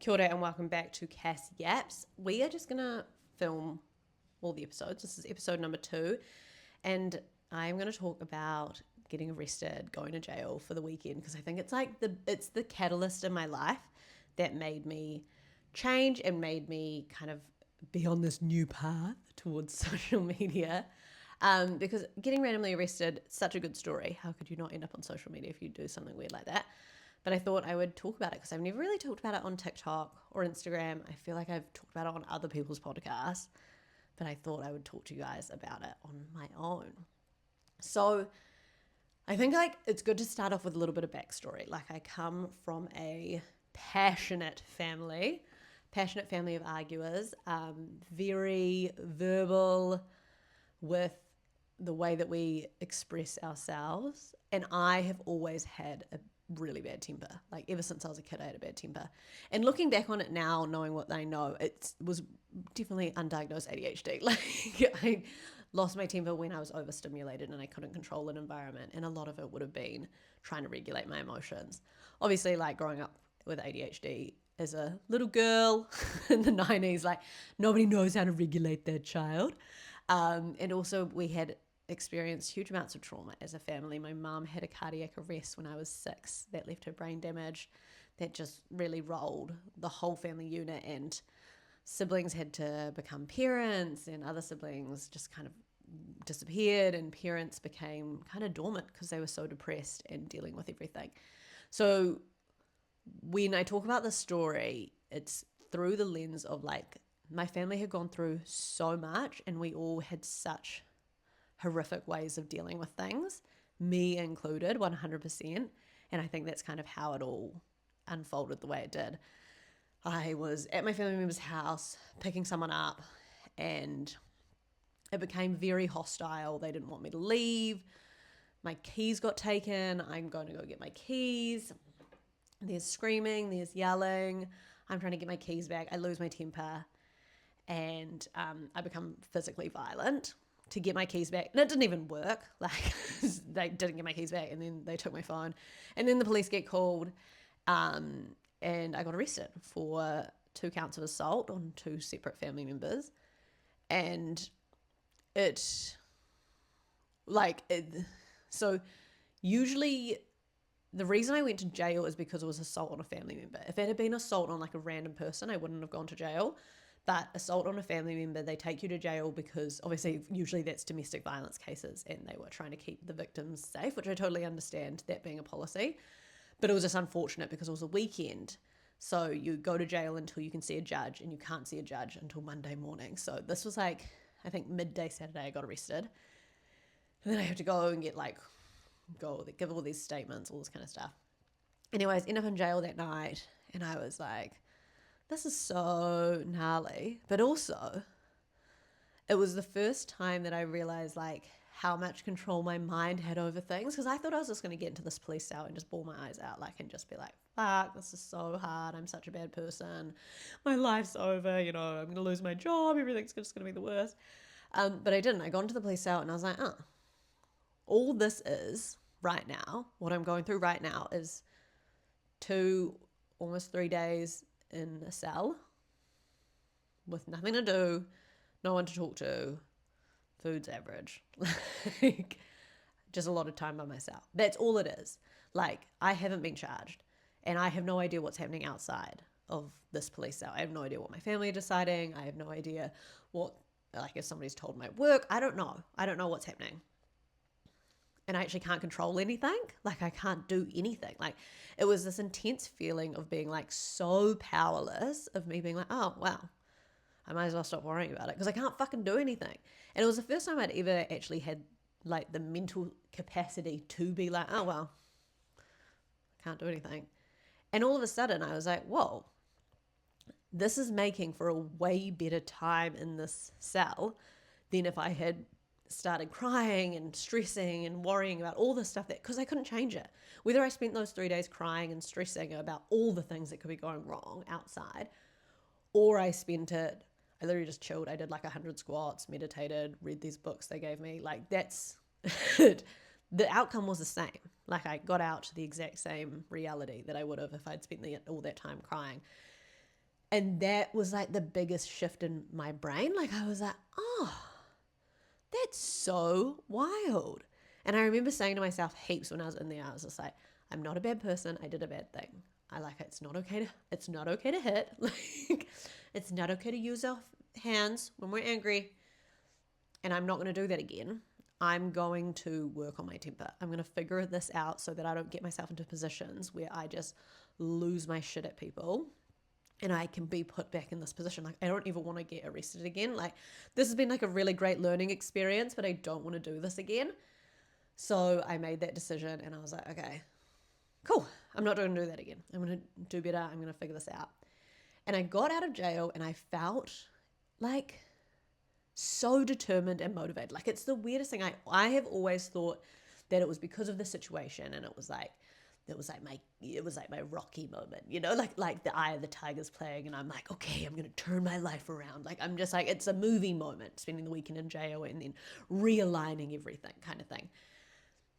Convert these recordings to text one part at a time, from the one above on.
Kia ora and welcome back to Cassyapps. We are just going to film all the episodes. This is episode number 2. And I'm going to talk about getting arrested, going to jail for the weekend, because I think it's like it's the catalyst in my life that made me change and made me kind of be on this new path towards social media. Because getting randomly arrested, such a good story. How could you not end up on social media if you do something weird like that? But I thought I would talk about it because I've never really talked about it on TikTok or Instagram. I feel like I've talked about it on other people's podcasts, but I thought I would talk to you guys about it on my own. So I think it's good to start off with a little bit of backstory. I come from a passionate family of arguers, very verbal with the way that we express ourselves. And I have always had a really bad temper. Ever since I was a kid, I had a bad temper. And looking back on it now, knowing what I know, it was definitely undiagnosed ADHD. I lost my temper when I was overstimulated and I couldn't control an environment. And a lot of it would have been trying to regulate my emotions. Obviously, growing up with ADHD as a little girl in the 90s, nobody knows how to regulate their child. And also we had experienced huge amounts of trauma as a family. My mum had a cardiac arrest when I was 6 that left her brain damaged. That just really rolled the whole family unit, and siblings had to become parents and other siblings just kind of disappeared, and parents became kind of dormant because they were so depressed and dealing with everything. So when I talk about this story, it's through the lens of my family had gone through so much and we all had such horrific ways of dealing with things, me included, 100%. And I think that's kind of how it all unfolded the way it did. I was at my family member's house picking someone up and it became very hostile. They didn't want me to leave. My keys got taken. I'm going to go get my keys. There's screaming, there's yelling. I'm trying to get my keys back. I lose my temper and I become physically violent to get my keys back. And it didn't even work. They didn't get my keys back, and then they took my phone. And then the police get called, and I got arrested for 2 counts of assault on 2 separate family members. And so usually the reason I went to jail is because it was assault on a family member. If it had been assault on a random person, I wouldn't have gone to jail. But assault on a family member, they take you to jail because obviously usually that's domestic violence cases and they were trying to keep the victims safe, which I totally understand that being a policy. But it was just unfortunate because it was a weekend. So you go to jail until you can see a judge, and you can't see a judge until Monday morning. So this was I think midday Saturday I got arrested. And then I have to go and give all these statements, all this kind of stuff. Anyways, end up in jail that night and I was like, this is so gnarly. But also, it was the first time that I realized how much control my mind had over things, because I thought I was just going to get into this police cell and just bawl my eyes out and just be like, fuck, this is so hard. I'm such a bad person. My life's over. I'm going to lose my job. Everything's just going to be the worst. But I didn't. I got into the police cell and I was like, all this is right now, what I'm going through right now is 2, almost 3 days in a cell with nothing to do, no one to talk to, food's average, just a lot of time by myself. That's all it is. I haven't been charged and I have no idea what's happening outside of this police cell. I have no idea what my family are deciding. I have no idea what, if somebody's told my work. I don't know what's happening. And I actually can't control anything. I can't do anything. It was this intense feeling of being so powerless, of me being oh, wow, I might as well stop worrying about it because I can't fucking do anything. And it was the first time I'd ever actually had the mental capacity to be oh, well, I can't do anything. And all of a sudden I was like, whoa, this is making for a way better time in this cell than if I had started crying and stressing and worrying about all the stuff because I couldn't change it. Whether I spent those 3 days crying and stressing about all the things that could be going wrong outside, or I literally just chilled. I did 100 squats, meditated, read these books they gave me. That's it. The outcome was the same. I got out to the exact same reality that I would have if I'd spent all that time crying. And that was like the biggest shift in my brain. Like I was like, oh, that's so wild. And I remember saying to myself heaps when I was in there, I was just like, I'm not a bad person. I did a bad thing. I like it's not okay to hit. Like it's not okay to use our hands when we're angry. And I'm not going to do that again. I'm going to work on my temper. I'm going to figure this out so that I don't get myself into positions where I just lose my shit at people and I can be put back in this position. Like I don't ever want to get arrested again. Like this has been like a really great learning experience, but I don't want to do this again. So I made that decision and I was like, okay, cool. I'm not going to do that again. I'm going to do better. I'm going to figure this out. And I got out of jail and I felt like so determined and motivated. Like it's the weirdest thing. I have always thought that it was because of the situation and it was like my Rocky moment, you know, like the Eye of the Tiger's playing and I'm like, okay, I'm going to turn my life around. Like I'm just like, it's a movie moment, spending the weekend in jail and then realigning everything kind of thing.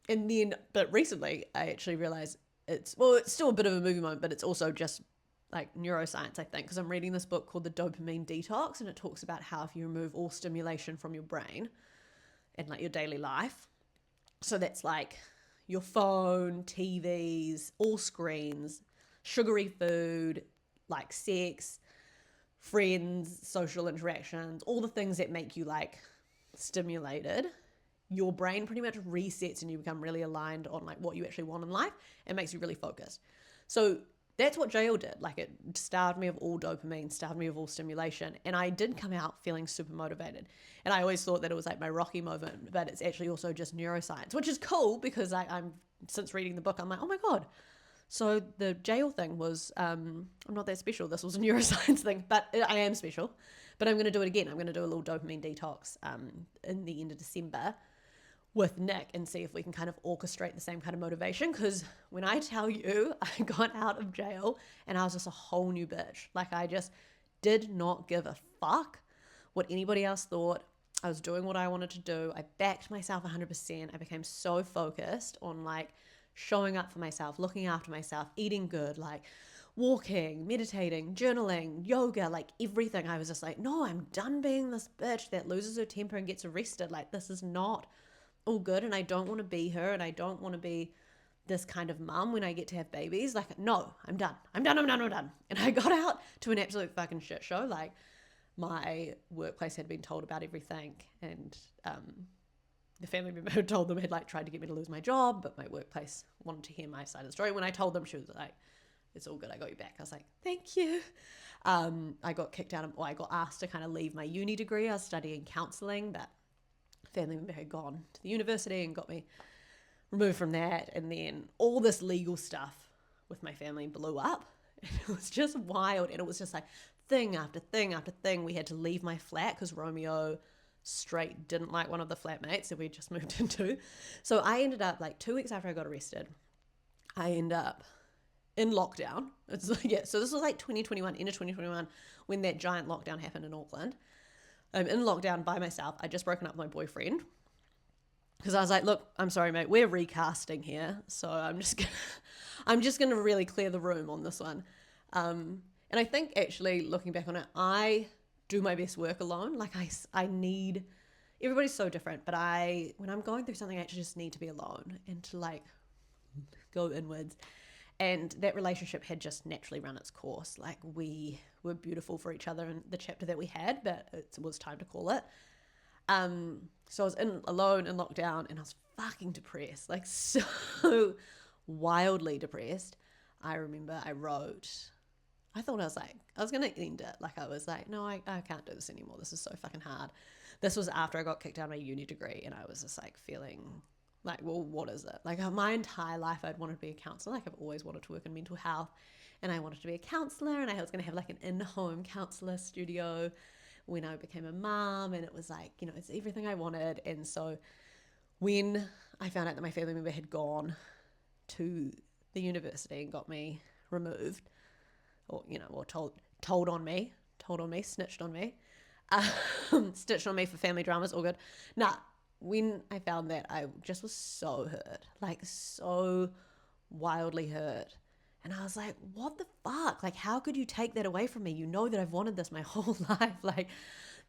And then, but recently I actually realized it's still a bit of a movie moment, but it's also just like neuroscience, I think, because I'm reading this book called The Dopamine Detox and it talks about how if you remove all stimulation from your brain and like your daily life, so that's like your phone, TVs, all screens, sugary food, like sex, friends, social interactions, all the things that make you like stimulated, your brain pretty much resets and you become really aligned on like what you actually want in life and makes you really focused. So that's what jail did. Like it starved me of all dopamine, starved me of all stimulation. And I did come out feeling super motivated. And I always thought that it was like my Rocky moment, but it's actually also just neuroscience, which is cool because I'm since reading the book, I'm like, oh my God. So the jail thing was, I'm not that special. This was a neuroscience thing, but I am special. But I'm going to do it again. I'm going to do a little dopamine detox in the end of December with Nick and see if we can kind of orchestrate the same kind of motivation. Because when I tell you, I got out of jail and I was just a whole new bitch. Like I just did not give a fuck what anybody else thought. I was doing what I wanted to do. I backed myself 100%. I became so focused on like showing up for myself, looking after myself, eating good, like walking, meditating, journaling, yoga, like everything. I was just like, no, I'm done being this bitch that loses her temper and gets arrested. Like this is not all good and I don't want to be her and I don't want to be this kind of mum when I get to have babies. Like, no, I'm done. And I got out to an absolute fucking shit show. Like my workplace had been told about everything and the family member who told them had like tried to get me to lose my job, but my workplace wanted to hear my side of the story. When I told them, she was like, it's all good, I got you back. I was like, thank you. I got kicked out of, or I got asked to kind of leave my uni degree. I was studying counselling, but family member had gone to the university and got me removed from that. And then all this legal stuff with my family blew up. And it was just wild. And it was just like thing after thing after thing. We had to leave my flat because Romeo straight didn't like one of the flatmates that we just moved into. So I ended up like 2 weeks after I got arrested, I ended up in lockdown. It's like, yeah, so this was like 2021, end of 2021, when that giant lockdown happened in Auckland. I'm in lockdown by myself. I just broken up with my boyfriend because I was like, look, I'm sorry, mate, we're recasting here. So I'm just going to really clear the room on this one. And I think actually looking back on it, I do my best work alone. Like I need, everybody's so different, but when I'm going through something, I actually just need to be alone and to like go inwards. And that relationship had just naturally run its course. Like we were beautiful for each other in the chapter that we had, but it was time to call it. So I was alone in lockdown and I was fucking depressed, like so wildly depressed. I remember I thought I was going to end it. Like I was like, no, I can't do this anymore. This is so fucking hard. This was after I got kicked out of my uni degree and I was just like feeling like, well, what is it? Like my entire life I'd wanted to be a counsellor. Like I've always wanted to work in mental health and I wanted to be a counsellor and I was going to have like an in-home counsellor studio when I became a mom, and it was like, you know, it's everything I wanted. And so when I found out that my family member had gone to the university and got me removed, or, you know, or told on me, snitched on me, stitched on me for family dramas, all good. When I found that, I just was so hurt, like so wildly hurt. And I was like, what the fuck? Like, how could you take that away from me? You know that I've wanted this my whole life. Like,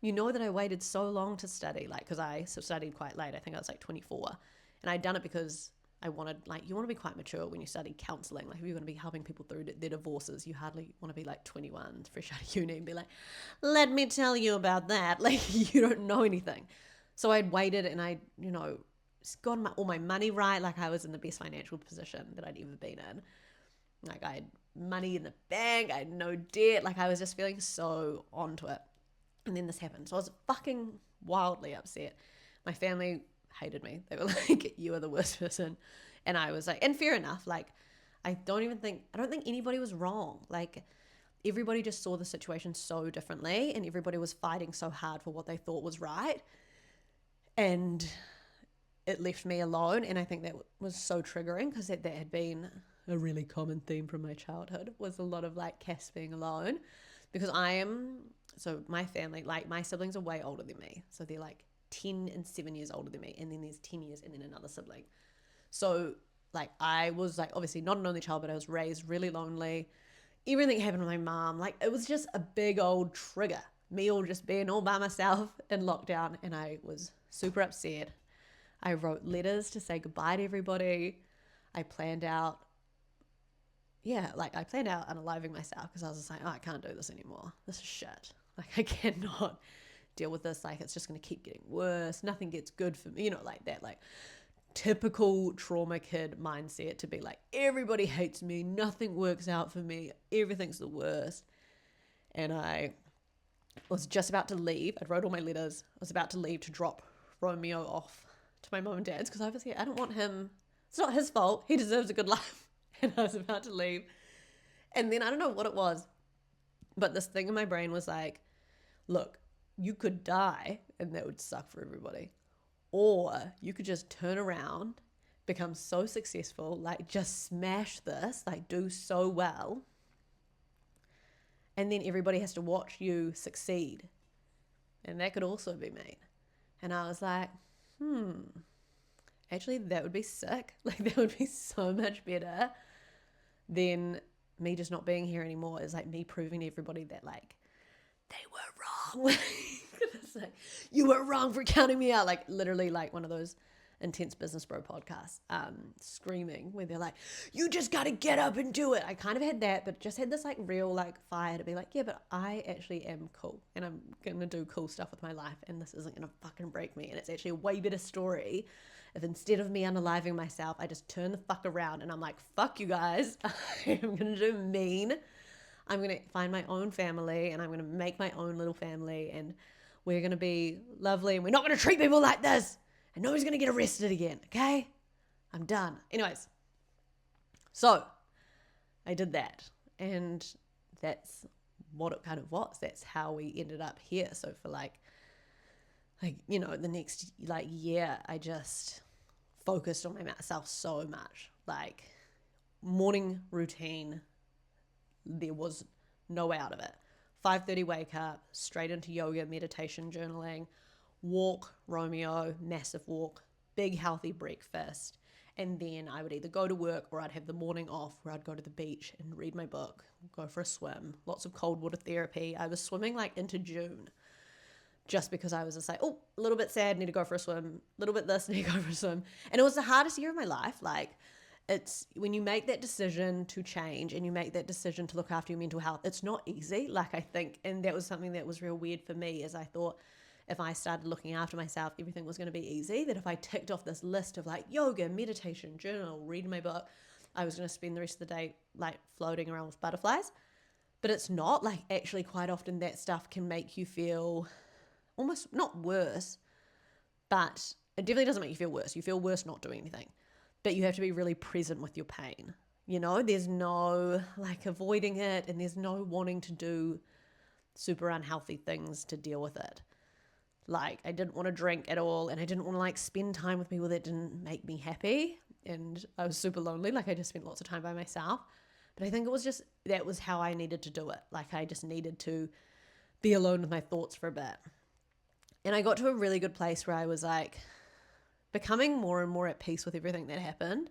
you know that I waited so long to study, like, because I studied quite late. I think I was like 24. And I'd done it because I wanted, like, you want to be quite mature when you study counseling. Like, if you're going to be helping people through their divorces, you hardly want to be like 21, fresh out of uni, and be like, let me tell you about that. Like, you don't know anything. So I'd waited and I, got all my money right. Like, I was in the best financial position that I'd ever been in. Like, I had money in the bank, I had no debt. Like, I was just feeling so onto it. And then this happened. So I was fucking wildly upset. My family hated me. They were like, you are the worst person. And I was like, and fair enough. Like, I don't think anybody was wrong. Like, everybody just saw the situation so differently, and everybody was fighting so hard for what they thought was right. And it left me alone. And I think that was so triggering, because that had been a really common theme from my childhood, was a lot of like Cass being alone, because so my family, like, my siblings are way older than me. So they're like 10 and 7 years older than me. And then there's 10 years and then another sibling. So like, I was like, obviously not an only child, but I was raised really lonely. Everything happened with my mom. Like, it was just a big old trigger. Me all just being all by myself in lockdown. And I was super upset. I wrote letters to say goodbye to everybody. I planned out unaliving myself, because I was just like, oh, I can't do this anymore. This is shit. Like, I cannot deal with this. Like, it's just going to keep getting worse. Nothing gets good for me. Like that, like, typical trauma kid mindset, to be like, everybody hates me. Nothing works out for me. Everything's the worst. And I was just about to leave. I'd wrote all my letters. I was about to leave to drop Romeo off to my mom and dad's, because obviously I don't want him. It's not his fault. He deserves a good life. And I was about to leave. And then I don't know what it was, but this thing in my brain was like, look, you could die and that would suck for everybody. Or you could just turn around, become so successful, like, just smash this, like, do so well. And then everybody has to watch you succeed. And that could also be me. And I was like, actually, that would be sick. Like, that would be so much better than me just not being here anymore. Is like me proving to everybody that, like, they were wrong. It's like, you were wrong for counting me out. Like, literally, like one of those intense business bro podcasts, screaming, where they're like, you just got to get up and do it. I kind of had that, but just had this like real like fire to be like, yeah, but I actually am cool, and I'm going to do cool stuff with my life, and this isn't going to fucking break me. And it's actually a way better story if, instead of me unaliving myself, I just turn the fuck around and I'm like, fuck you guys. I'm going to do mean. I'm going to find my own family, and I'm going to make my own little family, and we're going to be lovely, and we're not going to treat people like this, and nobody's going to get arrested again, okay? I'm done. Anyways, so I did that, and that's what it kind of was. That's how we ended up here. So for like the next like year, I just focused on myself so much. Like, morning routine, there was no way out of it. 5:30 wake up, straight into yoga, meditation, journaling, walk, Romeo, massive walk, big healthy breakfast. And then I would either go to work, or I'd have the morning off where I'd go to the beach and read my book, go for a swim, lots of cold water therapy. I was swimming like into June, just because I was just like, oh, a little bit sad, need to go for a swim, a little bit this, need to go for a swim. And it was the hardest year of my life. Like, it's when you make that decision to change, and you make that decision to look after your mental health, it's not easy. Like, I think, and that was something that was real weird for me, is I thought if I started looking after myself, everything was going to be easy. That if I ticked off this list of like yoga, meditation, journal, reading my book, I was going to spend the rest of the day like floating around with butterflies. But it's not. Like, actually, quite often that stuff can make you feel almost not worse, but it definitely doesn't make you feel worse. You feel worse not doing anything. But you have to be really present with your pain. There's no like avoiding it, and there's no wanting to do super unhealthy things to deal with it. Like, I didn't want to drink at all, and I didn't want to like spend time with people that didn't make me happy. And I was super lonely. Like, I just spent lots of time by myself. But I think it was just, that was how I needed to do it. Like, I just needed to be alone with my thoughts for a bit. And I got to a really good place where I was like becoming more and more at peace with everything that happened.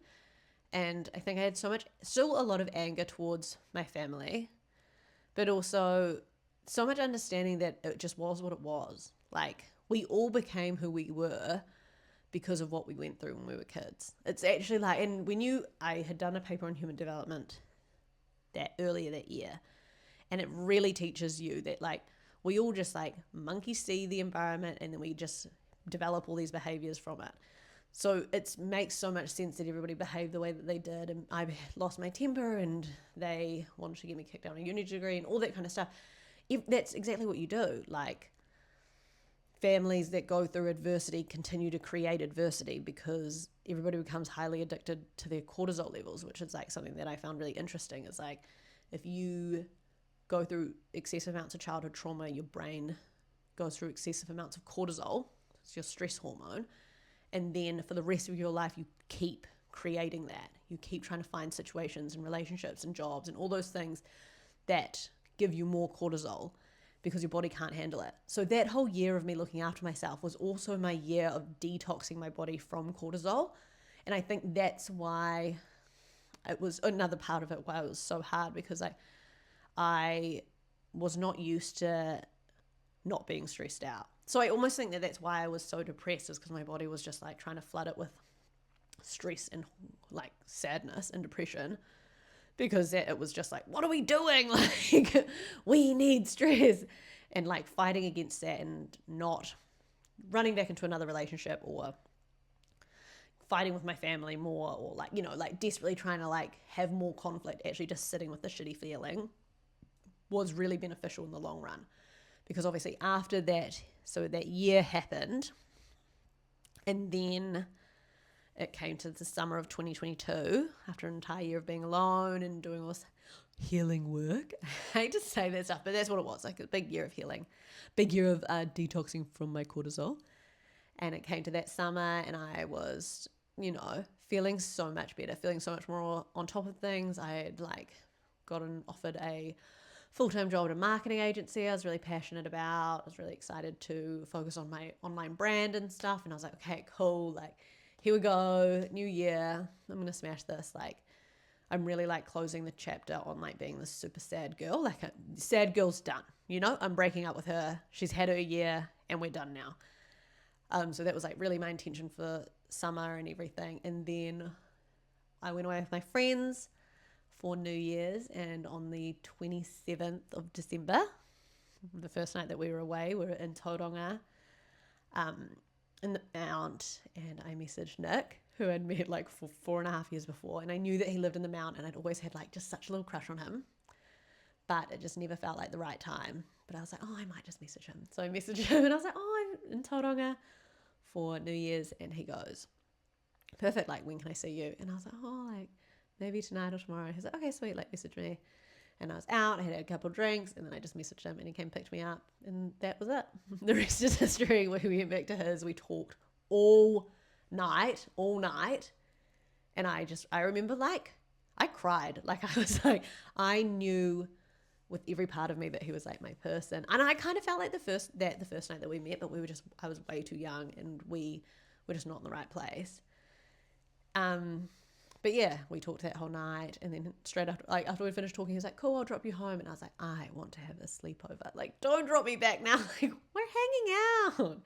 And I think I had still a lot of anger towards my family, but also so much understanding that it just was what it was. Like, we all became who we were because of what we went through when we were kids. It's actually like, and I had done a paper on human development earlier that year, and it really teaches you that like we all just like monkey see the environment and then we just develop all these behaviors from it. So it makes so much sense that everybody behaved the way that they did, and I lost my temper and they wanted to get me kicked out of a uni degree and all that kind of stuff. That's exactly what you do. Like, families that go through adversity continue to create adversity because everybody becomes highly addicted to their cortisol levels, which is like something that I found really interesting. Is like, if you go through excessive amounts of childhood trauma, your brain goes through excessive amounts of cortisol, it's your stress hormone, and then for the rest of your life you keep creating that. You keep trying to find situations and relationships and jobs and all those things that give you more cortisol because your body can't handle it. So that whole year of me looking after myself was also my year of detoxing my body from cortisol. And I think that's why it was another part of it why it was so hard, because I was not used to not being stressed out. So I almost think that that's why I was so depressed, is because my body was just like trying to flood it with stress and like sadness and depression, because it was just like, what are we doing? Like, we need stress, and like fighting against that and not running back into another relationship or fighting with my family more, or like, you know, like desperately trying to like have more conflict, actually just sitting with the shitty feeling was really beneficial in the long run. Because obviously after that, so that year happened, and then it came to the summer of 2022 after an entire year of being alone and doing all this healing work. I hate to say that stuff, but that's what it was, like a big year of healing, big year of detoxing from my cortisol. And it came to that summer and I was, you know, feeling so much better, feeling so much more on top of things. I had like offered a full-time job at a marketing agency I was really passionate about. I was really excited to focus on my online brand and stuff. And I was like, okay, cool. Like, here we go, new year, I'm going to smash this. Like, I'm really like closing the chapter on like being this super sad girl. Like, sad girl's done, you know, I'm breaking up with her. She's had her year and we're done now. So that was like really my intention for summer and everything. And then I went away with my friends for New Year's, and on the 27th of December, the first night that we were away, we were in Tauranga, in the Mount, and I messaged Nick, who I'd met like for 4.5 years before, and I knew that he lived in the Mount, and I'd always had like just such a little crush on him, but it just never felt like the right time. But I was like, oh, I might just message him. So I messaged him, and I was like, oh, I'm in Tauranga for New Year's, and he goes, perfect, like, when can I see you? And I was like, oh, like, maybe tonight or tomorrow. He's like, okay, sweet, like, message me. And I was out, I had a couple of drinks, and then I just messaged him, and he came and picked me up, and that was it. The rest is history. We went back to his, we talked all night, and I remember, like, I cried. Like, I was like, I knew with every part of me that he was like my person. And I kind of felt like the first night that we met, but I was way too young, and we were just not in the right place. But yeah, we talked that whole night, and then straight after, like after we finished talking, he was like, cool, I'll drop you home. And I was like, I want to have a sleepover. Like, don't drop me back now. Like, we're hanging out.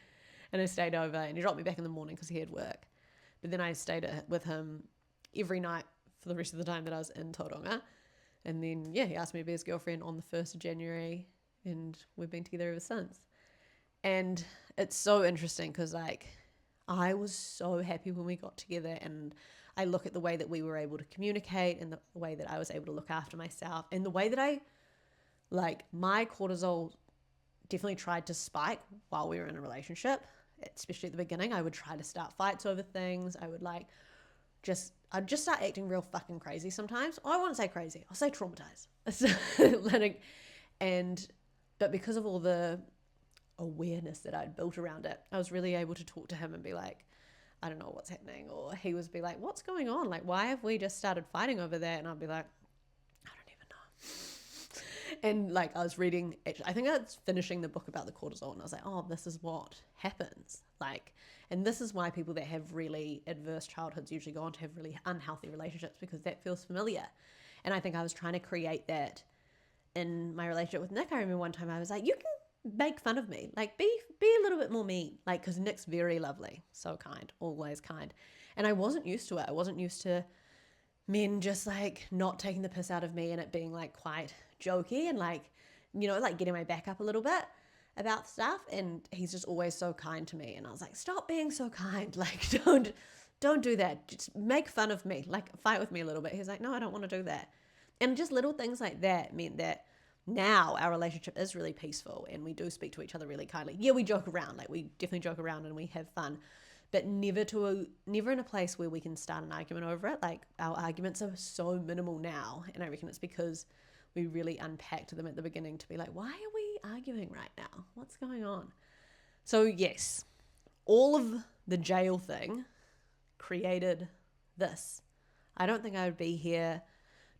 And I stayed over, and he dropped me back in the morning because he had work. But then I stayed with him every night for the rest of the time that I was in Tauranga. And then, yeah, he asked me to be his girlfriend on the 1st of January, and we've been together ever since. And it's so interesting because, like, I was so happy when we got together, and I look at the way that we were able to communicate, and the way that I was able to look after myself, and the way that my cortisol definitely tried to spike while we were in a relationship, especially at the beginning. I would try to start fights over things. I would I'd just start acting real fucking crazy sometimes. I won't say crazy, I'll say traumatized. But because of all the awareness that I'd built around it, I was really able to talk to him and be like, I don't know what's happening. Or he would be like, what's going on? Like, why have we just started fighting over that? And I'd be like, I don't even know. And like I was reading, I think I was finishing the book about the cortisol, and I was like, oh, this is what happens. Like, and this is why people that have really adverse childhoods usually go on to have really unhealthy relationships, because that feels familiar. And I think I was trying to create that in my relationship with Nick. I remember one time I was like, you can make fun of me, like be a little bit more mean, like, because Nick's very lovely, so kind, always kind. And I wasn't used to it. I wasn't used to men just like not taking the piss out of me and it being like quite jokey and like, you know, like getting my back up a little bit about stuff. And he's just always so kind to me. And I was like, stop being so kind. Like, don't do that. Just make fun of me, like fight with me a little bit. He's like, no, I don't want to do that. And just little things like that meant that now our relationship is really peaceful and we do speak to each other really kindly. Yeah, we joke around, like we definitely joke around and we have fun, but never in a place where we can start an argument over it. Like our arguments are so minimal now, and I reckon it's because we really unpacked them at the beginning to be like, why are we arguing right now? What's going on? So yes, all of the jail thing created this. I don't think I would be here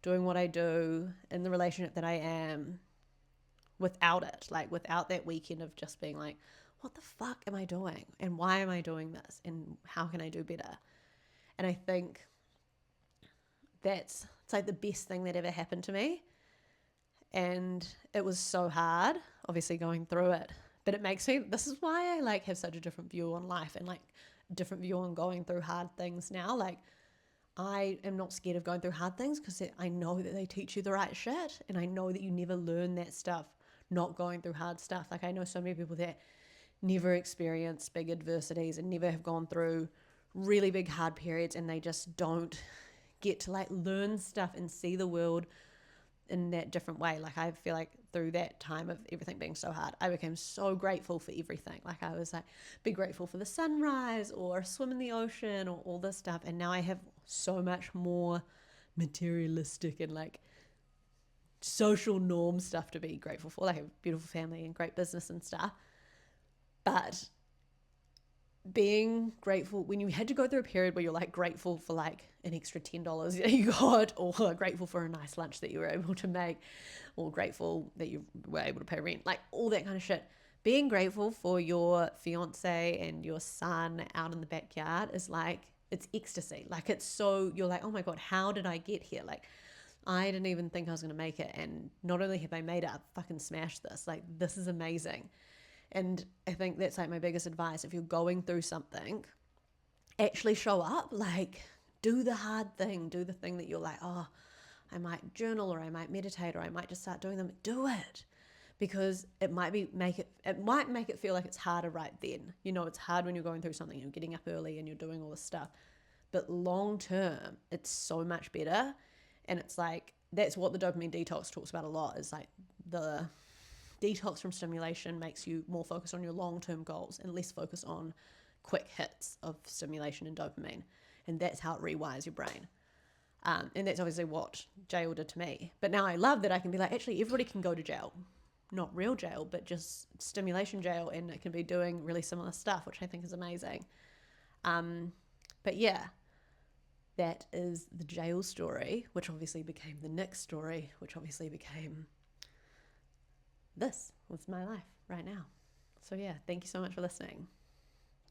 doing what I do in the relationship that I am without it, like without that weekend of just being like, what the fuck am I doing? And why am I doing this? And how can I do better? And I think it's like the best thing that ever happened to me. And it was so hard, obviously, going through it. But it makes me, this is why I like have such a different view on life and like a different view on going through hard things now. Like I am not scared of going through hard things because I know that they teach you the right shit. And I know that you never learn that stuff not going through hard stuff. Like I know so many people that never experienced big adversities and never have gone through really big hard periods, and they just don't get to like learn stuff and see the world in that different way. Like I feel like through that time of everything being so hard, I became so grateful for everything. Like I was like, be grateful for the sunrise or swim in the ocean or all this stuff. And now I have so much more materialistic and like social norm stuff to be grateful for. Like I have a beautiful family and great business and stuff. But being grateful when you had to go through a period where you're like grateful for like an extra $10 that you got, or grateful for a nice lunch that you were able to make, or grateful that you were able to pay rent, like all that kind of shit. Being grateful for your fiance and your son out in the backyard is like, it's ecstasy. Like it's so, you're like, oh my God, how did I get here? Like I didn't even think I was going to make it. And not only have I made it, I've fucking smashed this. Like this is amazing. And I think that's like my biggest advice. If you're going through something, actually show up, like do the hard thing, do the thing that you're like, oh, I might journal or I might meditate or I might just start doing them. Do it, because it might make it feel like it's harder right then. You know, it's hard when you're going through something, you're getting up early and you're doing all this stuff, but long term, it's so much better. And it's like, that's what the dopamine detox talks about a lot, is like the detox from stimulation makes you more focused on your long-term goals and less focused on quick hits of stimulation and dopamine. And that's how it rewires your brain. And that's obviously what jail did to me. But now I love that I can be like, actually, everybody can go to jail. Not real jail, but just stimulation jail. And it can be doing really similar stuff, which I think is amazing. But yeah, that is the jail story, which obviously became the Nick story, which obviously became this was my life right now. So yeah, thank you so much for listening.